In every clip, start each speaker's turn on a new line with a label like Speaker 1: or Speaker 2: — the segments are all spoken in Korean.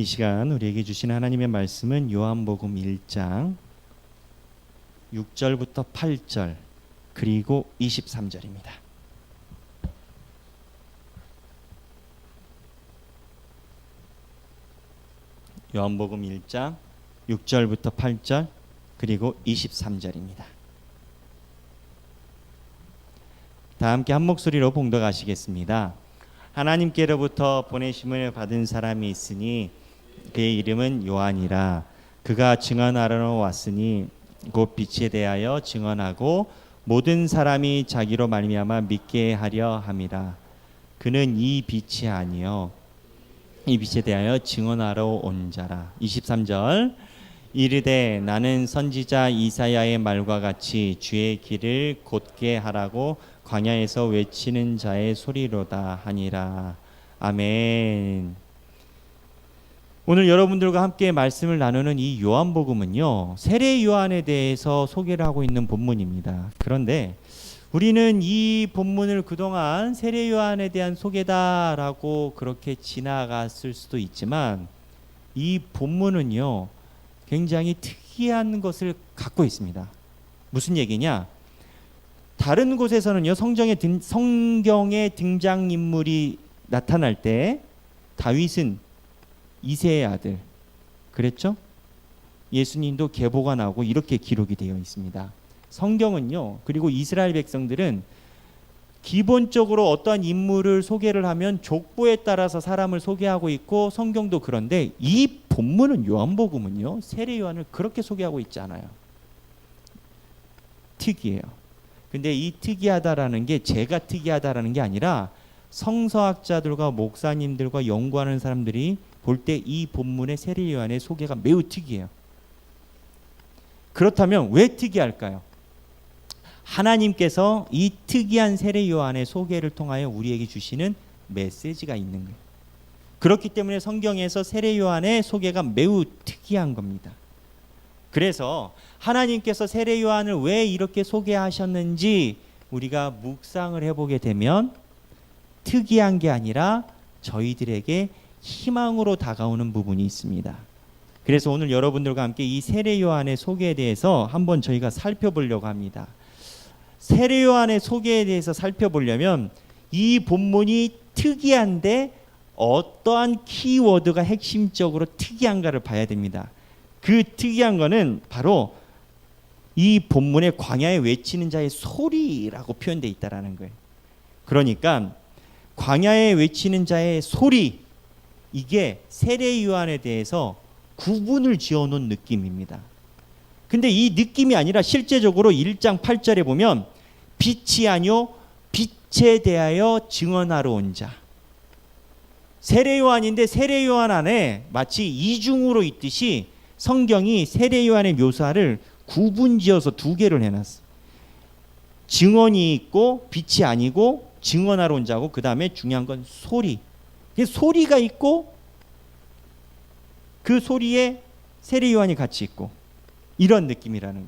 Speaker 1: 이 시간 우리에게 주신 하나님의 말씀은 요한복음 1장 6절부터 8절 그리고 23절입니다. 요한복음 1장 6절부터 8절 그리고 23절입니다. 다 함께 한 목소리로 봉독하시겠습니다. 하나님께로부터 보내심을 받은 사람이 있으니 그의 이름은 요한이라. 그가 증언하러 왔으니 곧 빛에 대하여 증언하고 모든 사람이 자기로 말미암아 믿게 하려 함이라. 그는 이 빛이 아니요 이 빛에 대하여 증언하러 온 자라. 23절 이르되 나는 선지자 이사야의 말과 같이 주의 길을 곧게 하라고 광야에서 외치는 자의 소리로다 하니라. 아멘. 오늘 여러분들과 함께 말씀을 나누는 이 요한복음은요, 세례 요한에 대해서 소개를 하고 있는 본문입니다. 그런데 우리는 이 본문을 그동안 세례 요한에 대한 소개다라고 그렇게 지나갔을 수도 있지만, 이 본문은요 굉장히 특이한 것을 갖고 있습니다. 무슨 얘기냐? 다른 곳에서는요 성경의 등장인물이 나타날 때 다윗은 이새의 아들 그랬죠? 예수님도 계보가 나오고 이렇게 기록이 되어 있습니다. 성경은요, 그리고 이스라엘 백성들은 기본적으로 어떠한 인물을 소개를 하면 족보에 따라서 사람을 소개하고 있고, 성경도 그런데 이 본문은 요한복음은요 세례 요한을 그렇게 소개하고 있지 않아요. 특이해요. 근데 이 특이하다라는 게 제가 특이하다라는 게 아니라 성서학자들과 목사님들과 연구하는 사람들이 볼 때 이 본문의 세례 요한의 소개가 매우 특이해요. 그렇다면 왜 특이할까요? 하나님께서 이 특이한 세례 요한의 소개를 통하여 우리에게 주시는 메시지가 있는 거예요. 그렇기 때문에 성경에서 세례 요한의 소개가 매우 특이한 겁니다. 그래서 하나님께서 세례 요한을 왜 이렇게 소개하셨는지 우리가 묵상을 해보게 되면 특이한 게 아니라 저희들에게 희망으로 다가오는 부분이 있습니다. 그래서 오늘 여러분들과 함께 이 세례 요한의 소개에 대해서 한번 저희가 살펴보려고 합니다. 세례 요한의 소개에 대해서 살펴보려면 이 본문이 특이한데 어떠한 키워드가 핵심적으로 특이한가를 봐야 됩니다. 그 특이한 거는 바로 이 본문의 광야에 외치는 자의 소리라고 표현되어 있다는 거예요. 그러니까 광야에 외치는 자의 소리, 이게 세례 요한에 대해서 구분을 지어놓은 느낌입니다. 근데 이 느낌이 아니라 실제적으로 1장 8절에 보면 빛이 아니요 빛에 대하여 증언하러 온 자. 세례 요한인데 세례 요한 안에 마치 이중으로 있듯이 성경이 세례 요한의 묘사를 구분지어서 두 개를 해놨어. 증언이 있고 빛이 아니고 증언하러 온 자고, 그 다음에 중요한 건 소리. 소리가 있고 그 소리에 세례 요한이 같이 있고, 이런 느낌이라는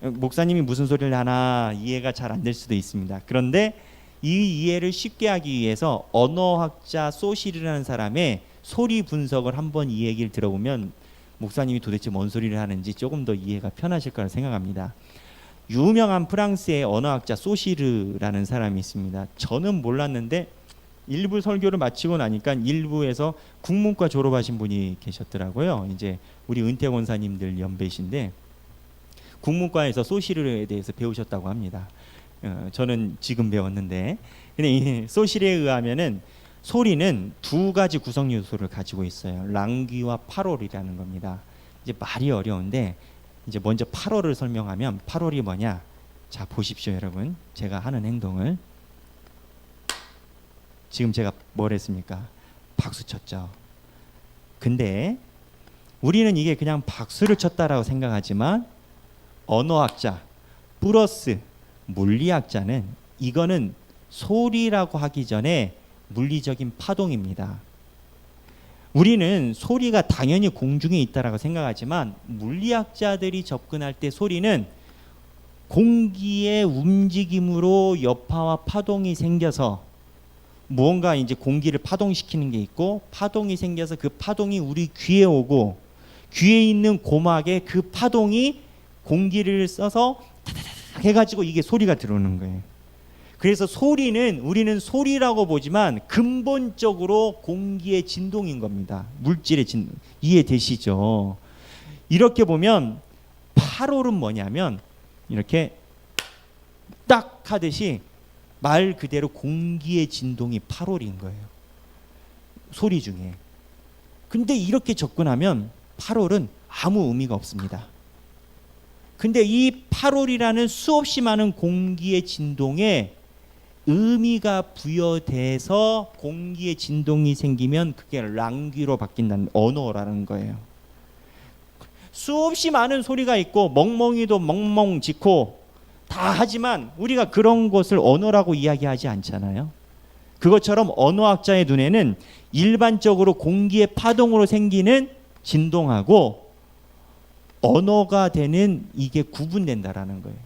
Speaker 1: 거예요. 목사님이 무슨 소리를 하나 이해가 잘 안 될 수도 있습니다. 그런데 이 이해를 쉽게 하기 위해서 언어학자 소실이라는 사람의 소리 분석을 한번 이 얘기를 들어보면 목사님이 도대체 뭔 소리를 하는지 조금 더 이해가 편하실 거라 생각합니다. 유명한 프랑스의 언어학자 소시르라는 사람이 있습니다. 저는 몰랐는데 일부 설교를 마치고 나니까 일부에서 국문과 졸업하신 분이 계셨더라고요. 이제 우리 은퇴 권사님들 연배신데 국문과에서 소시르에 대해서 배우셨다고 합니다. 저는 지금 배웠는데, 근데 이 소시르에 의하면은 소리는 두 가지 구성 요소를 가지고 있어요. 랑귀와 파롤이라는 겁니다. 이제 말이 어려운데 이제 먼저 파롤을 설명하면, 파롤이 뭐냐? 자, 보십시오, 여러분. 제가 하는 행동을. 지금 제가 뭘 했습니까? 박수 쳤죠. 근데 우리는 이게 그냥 박수를 쳤다라고 생각하지만 언어학자 플러스 물리학자는 이거는 소리라고 하기 전에 물리적인 파동입니다. 우리는 소리가 당연히 공중에 있다라고 생각하지만 물리학자들이 접근할 때 소리는 공기의 움직임으로 여파와 파동이 생겨서 무언가 이제 공기를 파동시키는 게 있고, 파동이 생겨서 그 파동이 우리 귀에 오고, 귀에 있는 고막에 그 파동이 공기를 써서 타다다닥 해가지고 이게 소리가 들어오는 거예요. 그래서 소리는 우리는 소리라고 보지만 근본적으로 공기의 진동인 겁니다. 물질의 진동. 이해되시죠? 이렇게 보면 8홀은 뭐냐면 이렇게 딱 하듯이 말 그대로 공기의 진동이 8홀인 거예요. 소리 중에. 근데 이렇게 접근하면 8홀은 아무 의미가 없습니다. 근데 이 8홀이라는 수없이 많은 공기의 진동에 의미가 부여돼서 공기의 진동이 생기면 그게 랑귀로 바뀐다는, 언어라는 거예요. 수없이 많은 소리가 있고 멍멍이도 멍멍 짖고 다 하지만 우리가 그런 것을 언어라고 이야기하지 않잖아요. 그것처럼 언어학자의 눈에는 일반적으로 공기의 파동으로 생기는 진동하고 언어가 되는 이게 구분된다라는 거예요.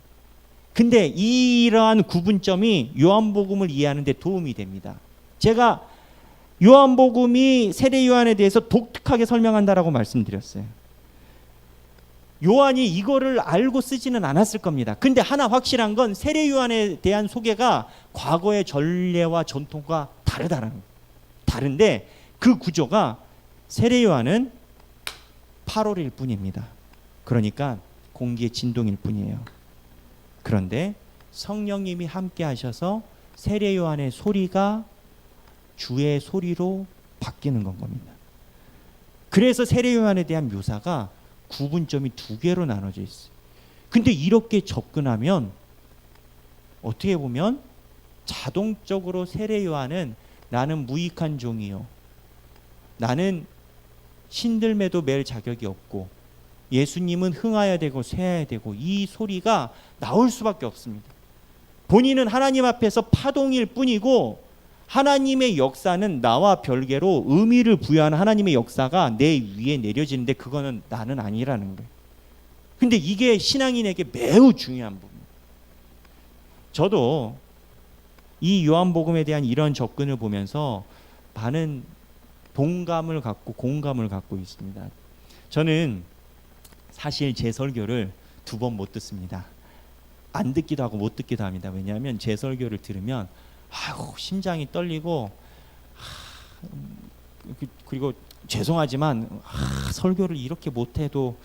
Speaker 1: 근데 이러한 구분점이 요한복음을 이해하는 데 도움이 됩니다. 제가 요한복음이 세례 요한에 대해서 독특하게 설명한다라고 말씀드렸어요. 요한이 이거를 알고 쓰지는 않았을 겁니다. 근데 하나 확실한 건 세례 요한에 대한 소개가 과거의 전례와 전통과 다르다는 거예요. 다른데 그 구조가 세례 요한은 8월일 뿐입니다. 그러니까 공기의 진동일 뿐이에요. 그런데 성령님이 함께 하셔서 세례 요한의 소리가 주의 소리로 바뀌는 건 겁니다. 그래서 세례 요한에 대한 묘사가 구분점이 두 개로 나눠져 있어요. 근데 이렇게 접근하면 어떻게 보면 자동적으로 세례 요한은 나는 무익한 종이요, 나는 신들매도 맬 자격이 없고 예수님은 흥하여야 되고 쇠해야 되고, 이 소리가 나올 수밖에 없습니다. 본인은 하나님 앞에서 파동일 뿐이고 하나님의 역사는 나와 별개로 의미를 부여하는 하나님의 역사가 내 위에 내려지는데 그거는 나는 아니라는 거예요. 근데 이게 신앙인에게 매우 중요한 부분이에요. 저도 이 요한복음에 대한 이런 접근을 보면서 많은 동감을 갖고 공감을 갖고 있습니다. 저는 사실 제 설교를 2번 못 듣습니다. 안 듣기도 하고 못 듣기도 합니다. 왜냐하면 제 설교를 들으면 심장이 떨리고, 그리고 죄송하지만 설교를 이렇게 못해도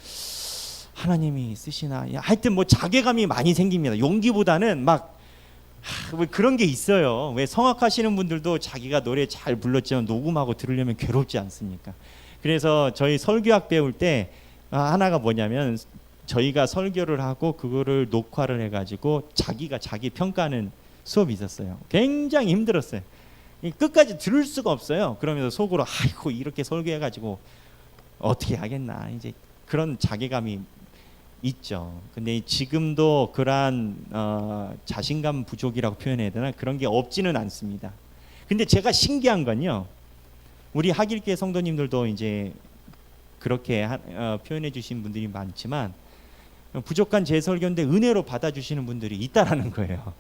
Speaker 1: 하나님이 쓰시나, 하여튼 뭐 자괴감이 많이 생깁니다. 용기보다는 막 그런 게 있어요. 왜 성악하시는 분들도 자기가 노래 잘 불렀지만 녹음하고 들으려면 괴롭지 않습니까? 그래서 저희 설교학 배울 때 하나가 뭐냐면, 저희가 설교를 하고 그거를 녹화를 해가지고 자기가 자기 평가하는 수업이 있었어요. 굉장히 힘들었어요. 끝까지 들을 수가 없어요. 그러면서 속으로 아이고 이렇게 설교해가지고 어떻게 하겠나, 이제 그런 자괴감이 있죠. 근데 지금도 그러한 자신감 부족이라고 표현해야 되나, 그런 게 없지는 않습니다. 근데 제가 신기한 건요, 우리 하길교회 성도님들도 이제 그렇게 표현해 주신 분들이 많지만 부족한 제 설교인데 은혜로 받아주시는 분들이 있다라는 거예요.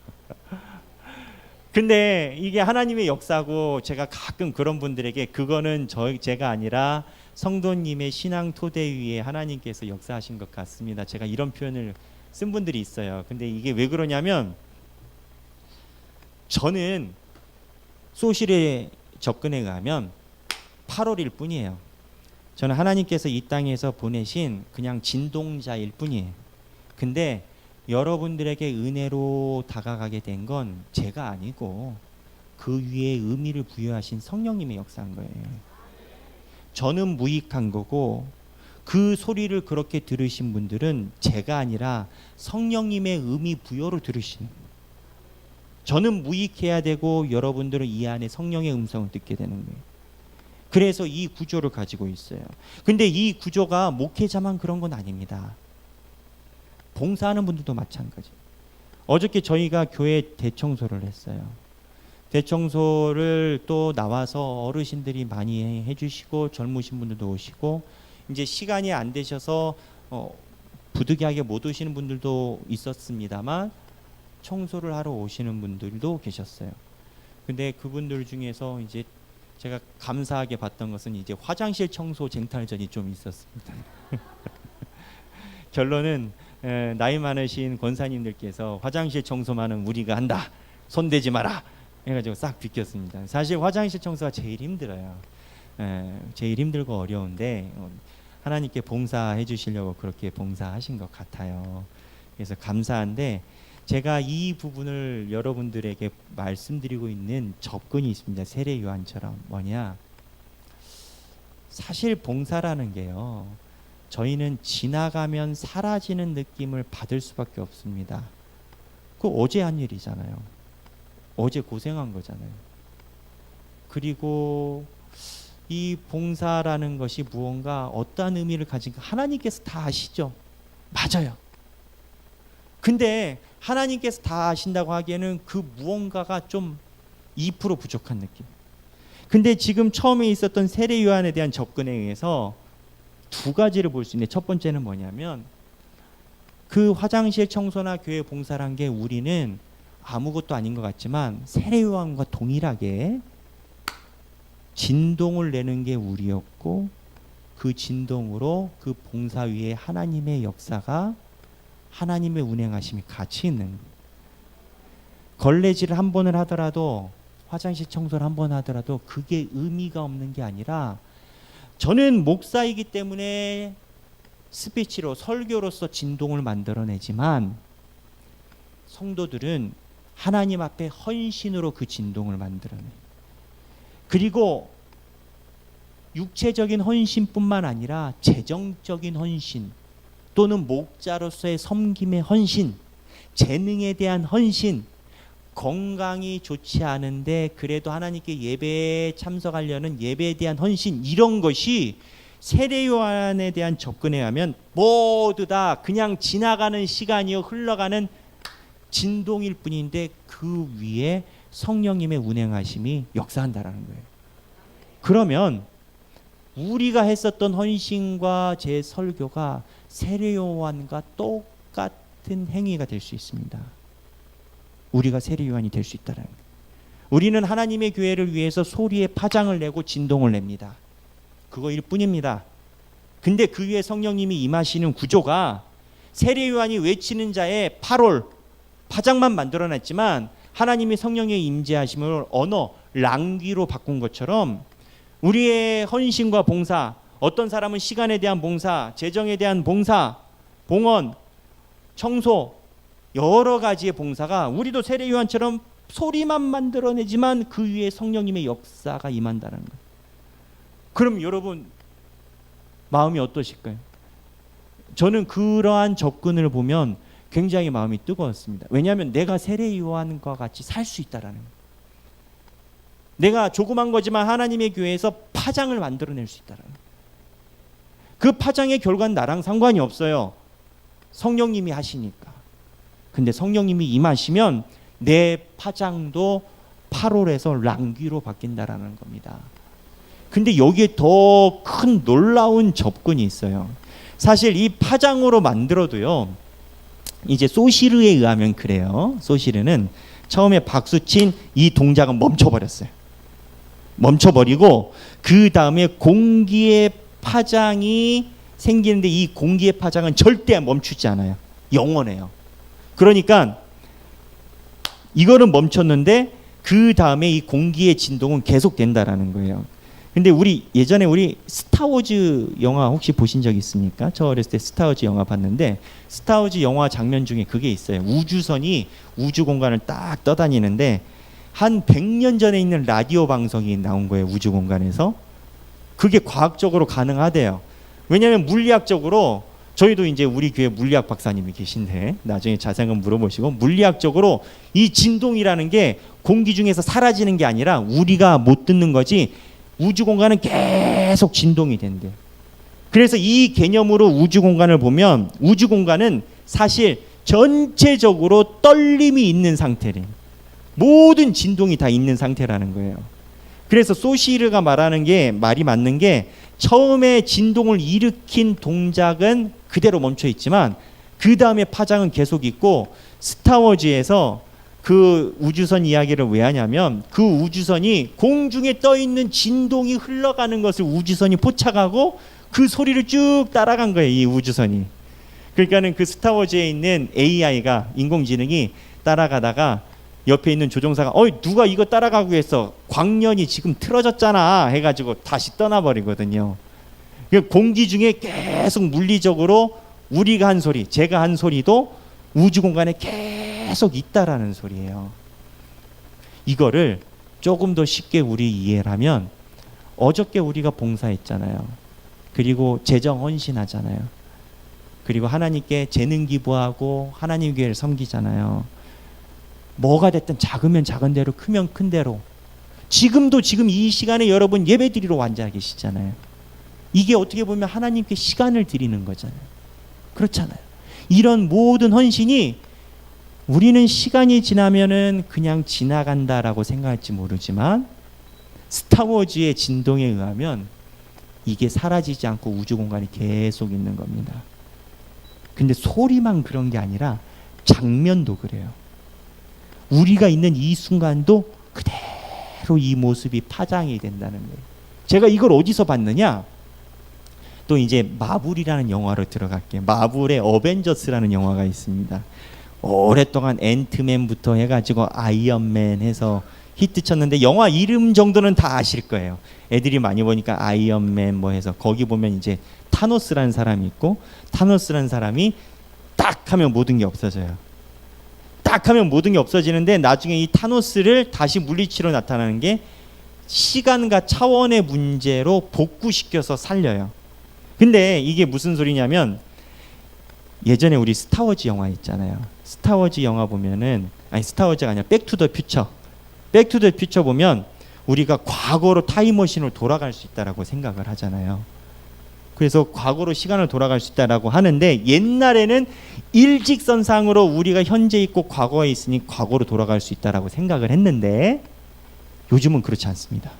Speaker 1: 근데 이게 하나님의 역사고, 제가 가끔 그런 분들에게 그거는 제가 아니라 성도님의 신앙 토대 위에 하나님께서 역사하신 것 같습니다, 제가 이런 표현을 쓴 분들이 있어요. 근데 이게 왜 그러냐면, 저는 소실에 접근해 가면 8월일 뿐이에요. 저는 하나님께서 이 땅에서 보내신 그냥 진동자일 뿐이에요. 근데 여러분들에게 은혜로 다가가게 된 건 제가 아니고 그 위에 의미를 부여하신 성령님의 역사인 거예요. 저는 무익한 거고 그 소리를 그렇게 들으신 분들은 제가 아니라 성령님의 의미 부여로 들으시는 거예요. 저는 무익해야 되고 여러분들은 이 안에 성령의 음성을 듣게 되는 거예요. 그래서 이 구조를 가지고 있어요. 근데 이 구조가 목회자만 그런 건 아닙니다. 봉사하는 분들도 마찬가지. 어저께 저희가 교회 대청소를 했어요. 대청소를 또 나와서 어르신들이 많이 해주시고 젊으신 분들도 오시고, 이제 시간이 안 되셔서 부득이하게 못 오시는 분들도 있었습니다만 청소를 하러 오시는 분들도 계셨어요. 근데 그분들 중에서 이제 제가 감사하게 봤던 것은 이제 화장실 청소 쟁탈전이 좀 있었습니다. 결론은 나이 많으신 권사님들께서 화장실 청소만은 우리가 한다, 손대지 마라 해가지고 싹 비켰습니다. 사실 화장실 청소가 제일 힘들어요. 제일 힘들고 어려운데 하나님께 봉사해 주시려고 그렇게 봉사하신 것 같아요. 그래서 감사한데, 제가 이 부분을 여러분들에게 말씀드리고 있는 접근이 있습니다. 세례 요한처럼. 뭐냐, 사실 봉사라는 게요, 저희는 지나가면 사라지는 느낌을 받을 수밖에 없습니다. 그 어제 한 일이잖아요. 어제 고생한 거잖아요. 그리고 이 봉사라는 것이 무언가 어떠한 의미를 가진가 하나님께서 다 아시죠. 맞아요. 근데 하나님께서 다 아신다고 하기에는 그 무언가가 좀 2% 부족한 느낌. 근데 지금 처음에 있었던 세례 요한에 대한 접근에 의해서 두 가지를 볼 수 있는데, 첫 번째는 뭐냐면 그 화장실 청소나 교회 봉사란 게 우리는 아무것도 아닌 것 같지만 세례 요한과 동일하게 진동을 내는 게 우리였고, 그 진동으로 그 봉사 위에 하나님의 역사가, 하나님의 운행하심이 같이 있는 거예요. 걸레질을 한 번을 하더라도, 화장실 청소를 한 번 하더라도 그게 의미가 없는 게 아니라, 저는 목사이기 때문에 스피치로, 설교로서 진동을 만들어내지만 성도들은 하나님 앞에 헌신으로 그 진동을 만들어내요. 그리고 육체적인 헌신뿐만 아니라 재정적인 헌신, 또는 목자로서의 섬김의 헌신, 재능에 대한 헌신, 건강이 좋지 않은데 그래도 하나님께 예배에 참석하려는 예배에 대한 헌신, 이런 것이 세례 요한에 대한 접근에 하면 모두 다 그냥 지나가는 시간이요, 흘러가는 진동일 뿐인데 그 위에 성령님의 운행하심이 역사한다라는 거예요. 그러면 우리가 했었던 헌신과 제 설교가 세례 요한과 똑같은 행위가 될 수 있습니다. 우리가 세례 요한이 될 수 있다는 거예요. 우리는 하나님의 교회를 위해서 소리에 파장을 내고 진동을 냅니다. 그거일 뿐입니다. 근데 그 위에 성령님이 임하시는 구조가 세례 요한이 외치는 자의 파롤, 파장만 만들어냈지만 하나님이 성령의 임재하심을 언어, 랑귀로 바꾼 것처럼 우리의 헌신과 봉사, 어떤 사람은 시간에 대한 봉사, 재정에 대한 봉사, 봉헌, 청소, 여러 가지의 봉사가 우리도 세례 요한처럼 소리만 만들어내지만 그 위에 성령님의 역사가 임한다는 거예요. 그럼 여러분 마음이 어떠실까요? 저는 그러한 접근을 보면 굉장히 마음이 뜨거웠습니다. 왜냐하면 내가 세례 요한과 같이 살 수 있다라는 거예요. 내가 조그만 거지만 하나님의 교회에서 파장을 만들어낼 수 있다라는 거예요. 그 파장의 결과는 나랑 상관이 없어요. 성령님이 하시니까. 근데 성령님이 임하시면 내 파장도 8월에서 랑귀로 바뀐다라는 겁니다. 근데 여기에 더 큰 놀라운 접근이 있어요. 사실 이 파장으로 만들어도요, 이제 소시르에 의하면 그래요. 소시르는 처음에 박수친 이 동작은 멈춰버렸어요. 멈춰버리고 그 다음에 공기의 파장이 생기는데 이 공기의 파장은 절대 멈추지 않아요. 영원해요. 그러니까 이거는 멈췄는데 그 다음에 이 공기의 진동은 계속 된다라는 거예요. 근데 우리 예전에 우리 스타워즈 영화 혹시 보신 적 있습니까? 저 어렸을 때 스타워즈 영화 봤는데 스타워즈 영화 장면 중에 그게 있어요. 우주선이 우주 공간을 딱 떠다니는데 한 100년 전에 있는 라디오 방송이 나온 거예요. 우주 공간에서. 그게 과학적으로 가능하대요. 왜냐하면 물리학적으로, 저희도 이제 우리 교회 물리학 박사님이 계신데 나중에 자세한 건 물어보시고, 물리학적으로 이 진동이라는 게 공기 중에서 사라지는 게 아니라 우리가 못 듣는 거지 우주 공간은 계속 진동이 된대요. 그래서 이 개념으로 우주 공간을 보면 우주 공간은 사실 전체적으로 떨림이 있는 상태래요. 모든 진동이 다 있는 상태라는 거예요. 그래서 소시르가 말하는 게 말이 맞는 게, 처음에 진동을 일으킨 동작은 그대로 멈춰 있지만 그 다음에 파장은 계속 있고, 스타워즈에서 그 우주선 이야기를 왜 하냐면 그 우주선이 공중에 떠 있는 진동이 흘러가는 것을 우주선이 포착하고 그 소리를 쭉 따라간 거예요, 이 우주선이. 그러니까는 그 스타워즈에 있는 AI가, 인공지능이 따라가다가 옆에 있는 조종사가 누가 이거 따라가고 했어, 광년이 지금 틀어졌잖아 해가지고 다시 떠나버리거든요. 공기 중에 계속 물리적으로 우리가 한 소리, 제가 한 소리도 우주 공간에 계속 있다라는 소리예요. 이거를 조금 더 쉽게 우리 이해를 하면, 어저께 우리가 봉사했잖아요. 그리고 재정 헌신하잖아요. 그리고 하나님께 재능 기부하고 하나님 교회를 섬기잖아요. 뭐가 됐든 작으면 작은 대로, 크면 큰 대로, 지금 이 시간에 여러분 예배 드리러 앉아 계시잖아요. 이게 어떻게 보면 하나님께 시간을 드리는 거잖아요. 그렇잖아요. 이런 모든 헌신이 우리는 시간이 지나면은 그냥 지나간다라고 생각할지 모르지만, 스타워즈의 진동에 의하면 이게 사라지지 않고 우주 공간이 계속 있는 겁니다. 근데 소리만 그런 게 아니라 장면도 그래요. 우리가 있는 이 순간도 그대로 이 모습이 파장이 된다는 거예요. 제가 이걸 어디서 봤느냐? 또 이제 마블이라는 영화로 들어갈게요. 마블의 어벤져스라는 영화가 있습니다. 오랫동안 앤트맨부터 해가지고 아이언맨 해서 히트 쳤는데, 영화 이름 정도는 다 아실 거예요. 애들이 많이 보니까 아이언맨 뭐 해서, 거기 보면 이제 타노스라는 사람이 있고, 타노스라는 사람이 딱 하면 모든 게 없어져요. 딱 하면 모든 게 없어지는데, 나중에 이 타노스를 다시 물리치러 나타나는 게 시간과 차원의 문제로 복구시켜서 살려요. 근데 이게 무슨 소리냐면, 예전에 우리 스타워즈 영화 있잖아요. 스타워즈 영화 보면은, 아니 스타워즈가 아니라 백투더퓨처. 백투더퓨처 보면 우리가 과거로 타임머신으로 돌아갈 수 있다라고 생각을 하잖아요. 그래서 과거로 시간을 돌아갈 수 있다라고 하는데, 옛날에는 일직선상으로 우리가 현재 있고 과거에 있으니 과거로 돌아갈 수 있다라고 생각을 했는데, 요즘은 그렇지 않습니다.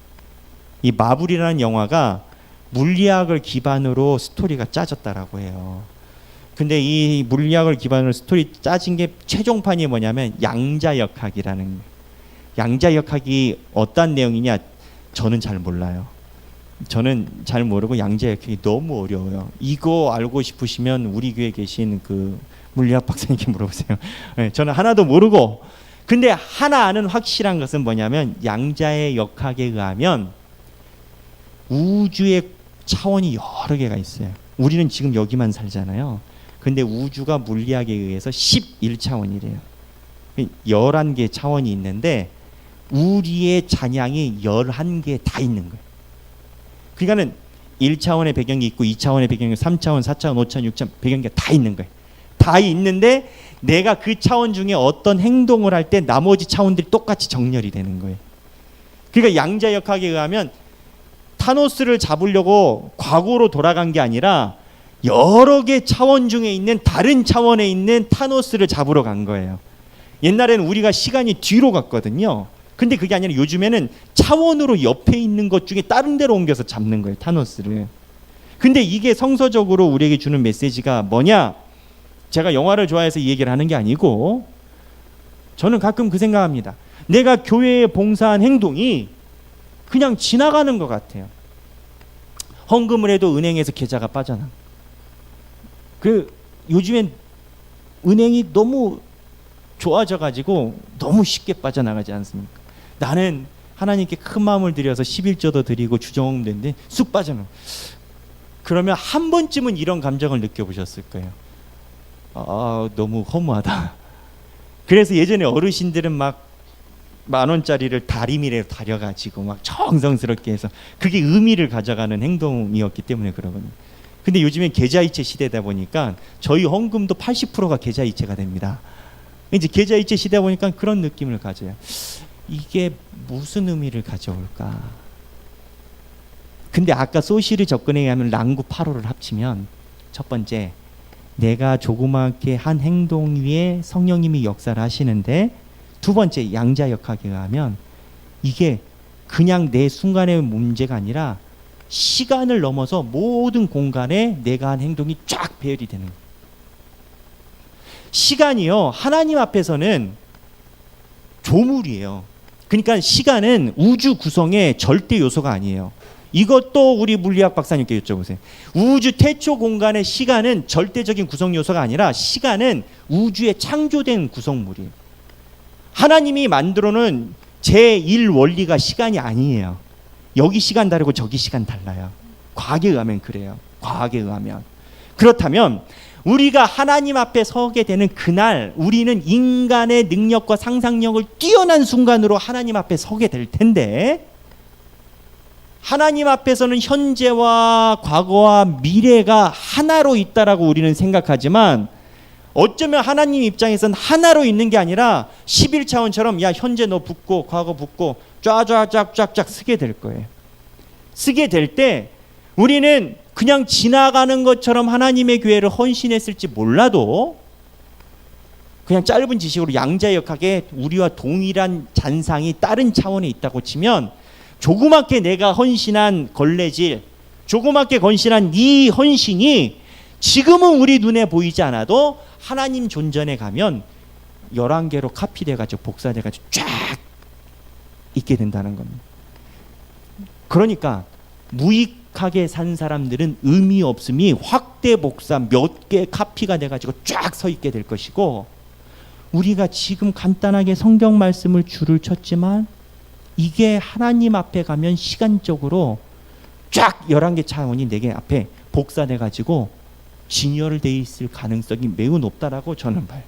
Speaker 1: 이 마블이라는 영화가 물리학을 기반으로 스토리가 짜졌다라고 해요. 근데 이 물리학을 기반으로 스토리 짜진 게 최종판이 뭐냐면 양자역학이라는, 양자역학이 어떤 내용이냐, 저는 잘 몰라요. 저는 잘 모르고 양자역학이 너무 어려워요. 이거 알고 싶으시면 우리 교회에 계신 그 물리학 박사님께 물어보세요. 네, 저는 하나도 모르고. 근데 하나 아는 확실한 것은 뭐냐면, 양자의 역학에 의하면 우주의 차원이 여러 개가 있어요. 우리는 지금 여기만 살잖아요. 근데 우주가 물리학에 의해서 11차원이래요. 11개 차원이 있는데 우리의 잔향이 11개 다 있는 거예요. 그러니까는 1차원의 배경이 있고 2차원의 배경이 있고 3차원, 4차원, 5차원, 6차원 배경이 다 있는 거예요. 다 있는데 내가 그 차원 중에 어떤 행동을 할 때 나머지 차원들이 똑같이 정렬이 되는 거예요. 그러니까 양자역학에 의하면 타노스를 잡으려고 과거로 돌아간 게 아니라 여러 개 차원 중에 있는 다른 차원에 있는 타노스를 잡으러 간 거예요. 옛날에는 우리가 시간이 뒤로 갔거든요. 근데 그게 아니라 요즘에는 차원으로 옆에 있는 것 중에 다른 데로 옮겨서 잡는 거예요, 타노스를. 근데 이게 성서적으로 우리에게 주는 메시지가 뭐냐? 제가 영화를 좋아해서 이 얘기를 하는 게 아니고, 저는 가끔 그 생각합니다. 내가 교회에 봉사한 행동이 그냥 지나가는 것 같아요. 헌금을 해도 은행에서 계좌가 빠져나. 요즘엔 은행이 너무 좋아져가지고 너무 쉽게 빠져나가지 않습니까? 나는 하나님께 큰 마음을 들여서 11조도 드리고 주정홍도 했는데 쑥 빠져나가. 그러면 한 번쯤은 이런 감정을 느껴보셨을 거예요. 너무 허무하다. 그래서 예전에 어르신들은 막 10,000원짜리를 다리미래로 다려가지고 막 정성스럽게 해서, 그게 의미를 가져가는 행동이었기 때문에 그러거든요. 근데 요즘엔 계좌이체 시대다 보니까 저희 헌금도 80%가 계좌이체가 됩니다. 이제 계좌이체 시대다 보니까 그런 느낌을 가져요. 이게 무슨 의미를 가져올까? 근데 아까 소시를 접근에 의하면 랑구 8호를 합치면, 첫 번째, 내가 조그맣게 한 행동 위에 성령님이 역사를 하시는데, 두 번째, 양자역학에 의하면 이게 그냥 내 순간의 문제가 아니라 시간을 넘어서 모든 공간에 내가 한 행동이 쫙 배열이 되는 거예요. 시간이요, 하나님 앞에서는 조물이에요. 그러니까 시간은 우주 구성의 절대 요소가 아니에요. 이것도 우리 물리학 박사님께 여쭤보세요. 우주 태초 공간의 시간은 절대적인 구성 요소가 아니라 시간은 우주에 창조된 구성물이에요. 하나님이 만들어놓은 제1 원리가 시간이 아니에요. 여기 시간 다르고 저기 시간 달라요. 과학에 의하면 그래요. 과학에 의하면. 그렇다면 우리가 하나님 앞에 서게 되는 그날 우리는 인간의 능력과 상상력을 뛰어난 순간으로 하나님 앞에 서게 될 텐데, 하나님 앞에서는 현재와 과거와 미래가 하나로 있다라고 우리는 생각하지만 어쩌면 하나님 입장에서는 하나로 있는 게 아니라 11차원처럼 야 현재 너 붙고 과거 붙고 쫙쫙쫙쫙쫙 쓰게 될 거예요. 쓰게 될 때 우리는 그냥 지나가는 것처럼 하나님의 교회를 헌신했을지 몰라도 그냥 짧은 지식으로 양자역학에 우리와 동일한 잔상이 다른 차원에 있다고 치면 조그맣게 내가 헌신한 걸레질, 조그맣게 헌신한 이 헌신이 지금은 우리 눈에 보이지 않아도 하나님 존전에 가면 11개로 카피돼가지고 복사돼가지고 쫙 있게 된다는 겁니다. 그러니까 무익하게 산 사람들은 의미 없음이 확대 복사 몇 개 카피가 돼가지고 쫙 서 있게 될 것이고, 우리가 지금 간단하게 성경 말씀을 줄을 쳤지만 이게 하나님 앞에 가면 시간적으로 쫙 11개 차원이 4개 앞에 복사돼 가지고 진열되어 있을 가능성이 매우 높다라고 저는 봐요.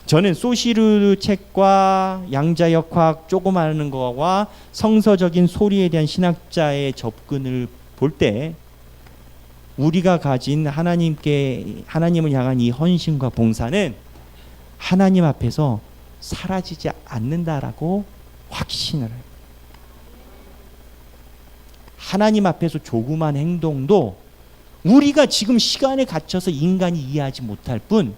Speaker 1: 저는 소시르 책과 양자역학 조금 아는 거와 성서적인 소리에 대한 신학자의 접근을 볼 때 우리가 가진 하나님을 향한 이 헌신과 봉사는 하나님 앞에서 사라지지 않는다라고 확신을 해요. 하나님 앞에서 조그만 행동도 우리가 지금 시간에 갇혀서 인간이 이해하지 못할 뿐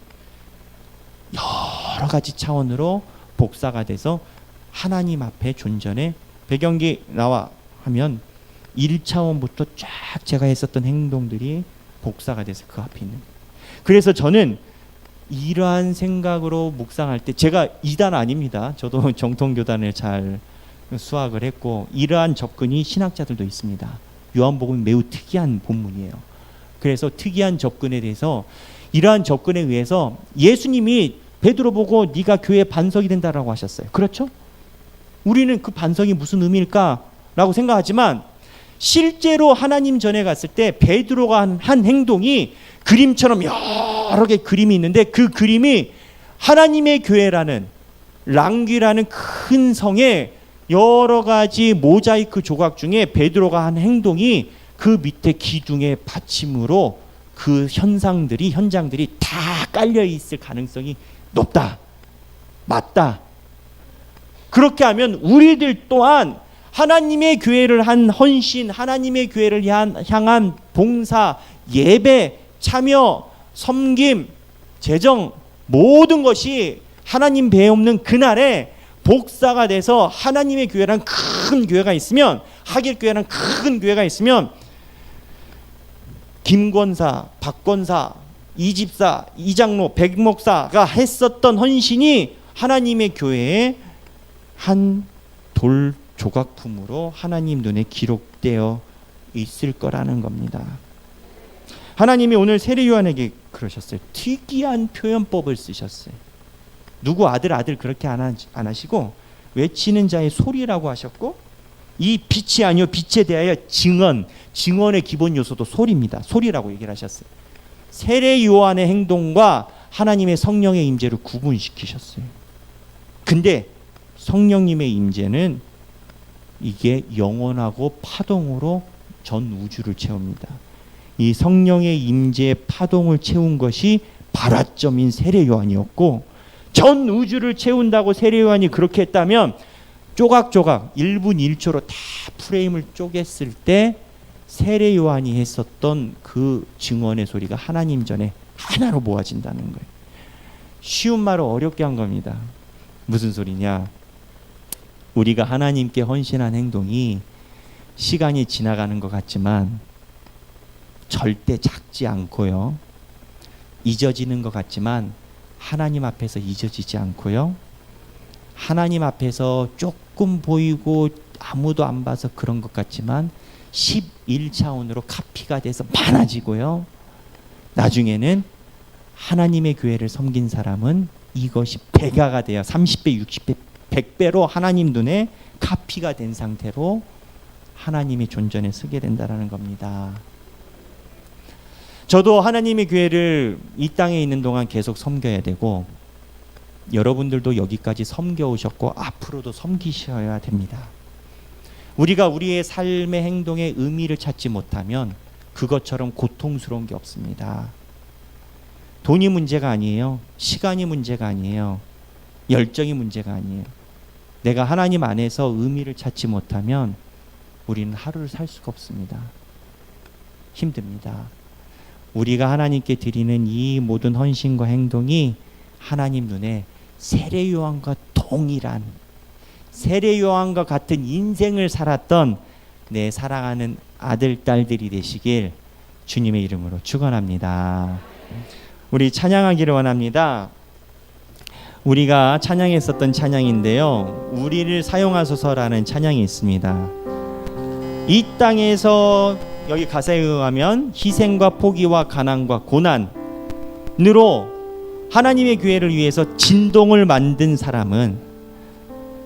Speaker 1: 여러 가지 차원으로 복사가 돼서 하나님 앞에 존전해 배경기 나와 하면 1차원부터 쫙 제가 했었던 행동들이 복사가 돼서 그 앞에 있는. 그래서 저는 이러한 생각으로 묵상할 때, 제가 이단 아닙니다. 저도 정통교단을 잘 수학을 했고 이러한 접근이 신학자들도 있습니다. 요한복음은 매우 특이한 본문이에요. 그래서 특이한 접근에 대해서, 이러한 접근에 의해서 예수님이 베드로 보고 네가 교회의 반석이 된다라고 하셨어요. 그렇죠? 우리는 그 반석이 무슨 의미일까라고 생각하지만 실제로 하나님 전에 갔을 때 베드로가 한 행동이 그림처럼 여러 개 그림이 있는데 그 그림이 하나님의 교회라는 랑귀라는 큰 성의 여러 가지 모자이크 조각 중에 베드로가 한 행동이 그 밑에 기둥의 받침으로 그 현장들이 다 깔려 있을 가능성이 높다. 맞다. 그렇게 하면 우리들 또한 하나님의 교회를 한 헌신, 하나님의 교회를 향한 봉사, 예배, 참여, 섬김, 재정, 모든 것이 하나님 배에 없는 그날에 복사가 돼서 하나님의 교회란 큰 교회가 있으면, 하길교회란 큰 교회가 있으면 김권사, 박권사, 이집사, 이장로, 백목사가 했었던 헌신이 하나님의 교회의 한 돌 조각품으로 하나님 눈에 기록되어 있을 거라는 겁니다. 하나님이 오늘 세례요한에게 그러셨어요. 특이한 표현법을 쓰셨어요. 누구 아들 그렇게 안 하시고 외치는 자의 소리라고 하셨고, 이 빛이 아니요 빛에 대하여 증언의 기본 요소도 소리입니다. 소리라고 얘기를 하셨어요. 세례요한의 행동과 하나님의 성령의 임재를 구분시키셨어요. 근데 성령님의 임재는 이게 영원하고 파동으로 전 우주를 채웁니다. 이 성령의 임재의 파동을 채운 것이 발화점인 세례요한이었고, 전 우주를 채운다고 세례요한이 그렇게 했다면 조각조각 1분 1초로 다 프레임을 쪼갰을 때 세례요한이 했었던 그 증언의 소리가 하나님 전에 하나로 모아진다는 거예요. 쉬운 말을 어렵게 한 겁니다. 무슨 소리냐? 우리가 하나님께 헌신한 행동이 시간이 지나가는 것 같지만 절대 작지 않고요. 잊어지는 것 같지만 하나님 앞에서 잊어지지 않고요. 하나님 앞에서 조금 보이고 아무도 안 봐서 그런 것 같지만 11차원으로 카피가 돼서 많아지고요. 나중에는 하나님의 교회를 섬긴 사람은 이것이 배가가 돼요. 30배, 60배, 100배로 하나님 눈에 카피가 된 상태로 하나님의 존전에 서게 된다는 겁니다. 저도 하나님의 교회를 이 땅에 있는 동안 계속 섬겨야 되고, 여러분들도 여기까지 섬겨오셨고 앞으로도 섬기셔야 됩니다. 우리가 우리의 삶의 행동에 의미를 찾지 못하면 그것처럼 고통스러운 게 없습니다. 돈이 문제가 아니에요. 시간이 문제가 아니에요. 열정이 문제가 아니에요. 내가 하나님 안에서 의미를 찾지 못하면 우리는 하루를 살 수가 없습니다. 힘듭니다. 우리가 하나님께 드리는 이 모든 헌신과 행동이 하나님 눈에 세례 요한과 동일한, 세례 요한과 같은 인생을 살았던 내 사랑하는 아들, 딸들이 되시길 주님의 이름으로 축원합니다. 우리 찬양하기를 원합니다. 우리가 찬양했었던 찬양인데요, 우리를 사용하소서라는 찬양이 있습니다. 이 땅에서 여기 가사에 의하면 희생과 포기와 가난과 고난으로 하나님의 교회를 위해서 진동을 만든 사람은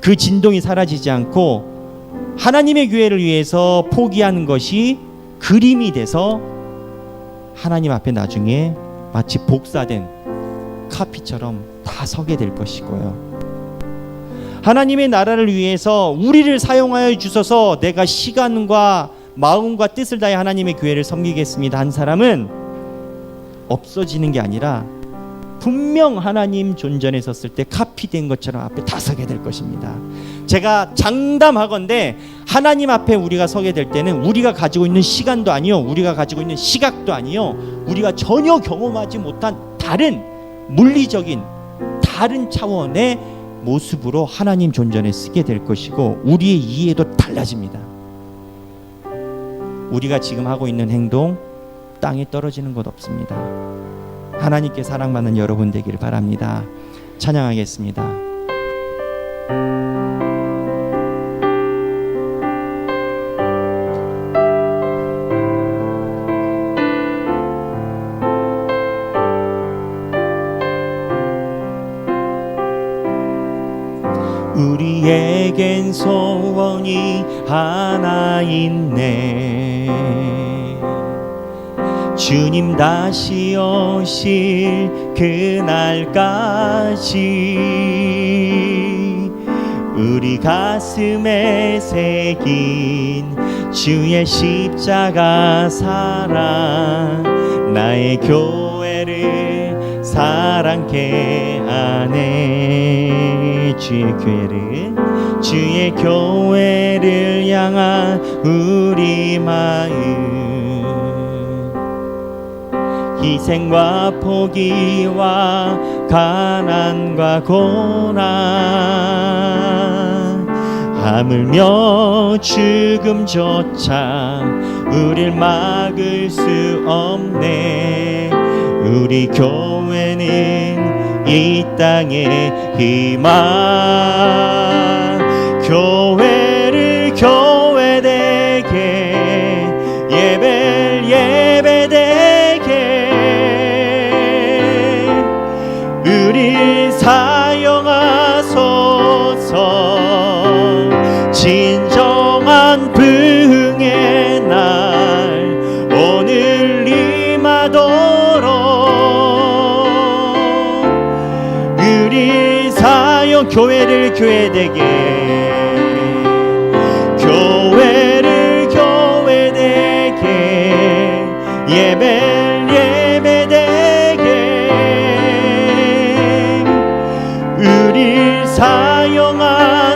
Speaker 1: 그 진동이 사라지지 않고 하나님의 교회를 위해서 포기하는 것이 그림이 돼서 하나님 앞에 나중에 마치 복사된 카피처럼 다 서게 될 것이고요. 하나님의 나라를 위해서 우리를 사용하여 주셔서 내가 시간과 마음과 뜻을 다해 하나님의 교회를 섬기겠습니다 한 사람은 없어지는 게 아니라 분명 하나님 존전에 섰을 때 카피된 것처럼 앞에 다 서게 될 것입니다. 제가 장담하건대 하나님 앞에 우리가 서게 될 때는 우리가 가지고 있는 시간도 아니요, 우리가 가지고 있는 시각도 아니요, 우리가 전혀 경험하지 못한 다른 물리적인 다른 차원의 모습으로 하나님 존전에 서게 될 것이고, 우리의 이해도 달라집니다. 우리가 지금 하고 있는 행동 땅에 떨어지는 것 없습니다. 하나님께 사랑받는 여러분 되기를 바랍니다. 찬양하겠습니다. 우리에겐 소원이 하나 있네. 주님 다시 오실 그날까지 우리 가슴에 새긴 주의 십자가 사랑, 나의 교회를 사랑케 하네. 주의 교회를 향한 우리 마음, 희생과 포기와 가난과 고난, 하물며 죽음조차 우릴 막을 수 없네. 우리 교회는 이 땅의 희망, 교회를 교회되게, 예배를 예배되게 우리 사용하소서. 진정한 부흥의 날 오늘 임하도록 우리 사용, 교회를 교회되게, 교회를 교회되게, 예배를 예배되게 우리 사용하소서.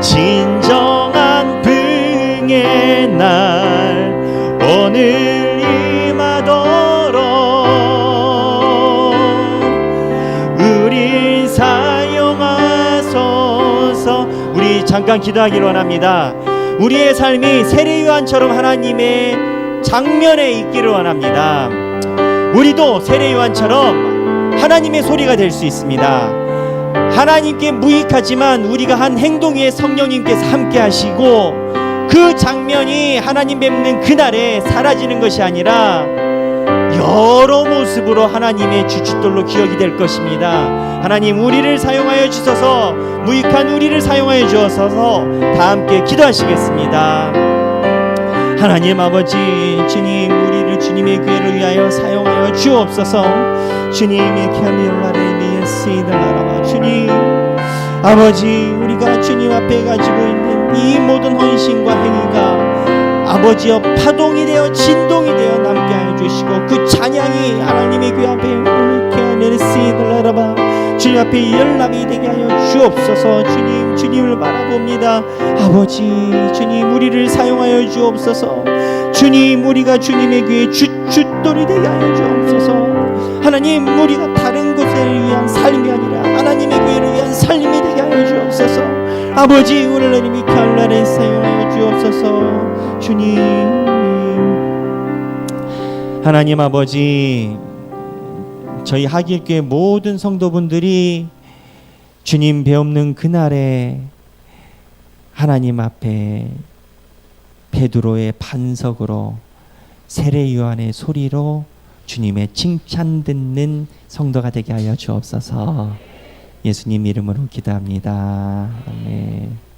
Speaker 1: 진정한 부흥의 날 오늘 임하도록 우리 사용하소서. 우리 잠깐 기도하기를 원합니다. 우리의 삶이 세례 요한처럼 하나님의 장면에 있기를 원합니다. 우리도 세례 요한처럼 하나님의 소리가 될 수 있습니다. 하나님께 무익하지만 우리가 한 행동 위에 성령님께서 함께 하시고 그 장면이 하나님 뵙는 그날에 사라지는 것이 아니라 여러 모습으로 하나님의 주춧돌로 기억이 될 것입니다. 하나님, 우리를 사용하여 주셔서, 무익한 우리를 사용하여 주셔서 다 함께 기도하시겠습니다. 하나님 아버지, 주님, 우리를 주님의 교회를 위하여 사용하여 주옵소서. 주님의 캐미올라레미에 세이들라라바. 주님 아버지, 우리가 주님 앞에 가지고 있는 이 모든 헌신과 행위가 아버지여 파동이 되어 진동이 되어 남게 하여 주시고 그 찬양이 하나님의 교회 앞에 주님 앞에 연락이 되게 하여 주옵소서. 주님, 주님을 바라봅니다. 아버지, 주님, 우리를 사용하여 주옵소서. 주님, 우리가 주님의 교회 주춧돌이 되게 하여 주옵소서. 하나님, 우리가 다른 곳을 위한 삶이 아니라 하나님의 교회를 위한 삶이 되게 하여 주옵소서. 아버지, 우리를 하나님이 칼날에 사용하여 주옵소서. 주님, 하나님 아버지, 저희 하길교회 모든 성도분들이 주님 배없는 그날에 하나님 앞에 베드로의 반석으로 세례 요한의 소리로 주님의 칭찬 듣는 성도가 되게 하여 주옵소서. 예수님 이름으로 기도합니다. 아멘.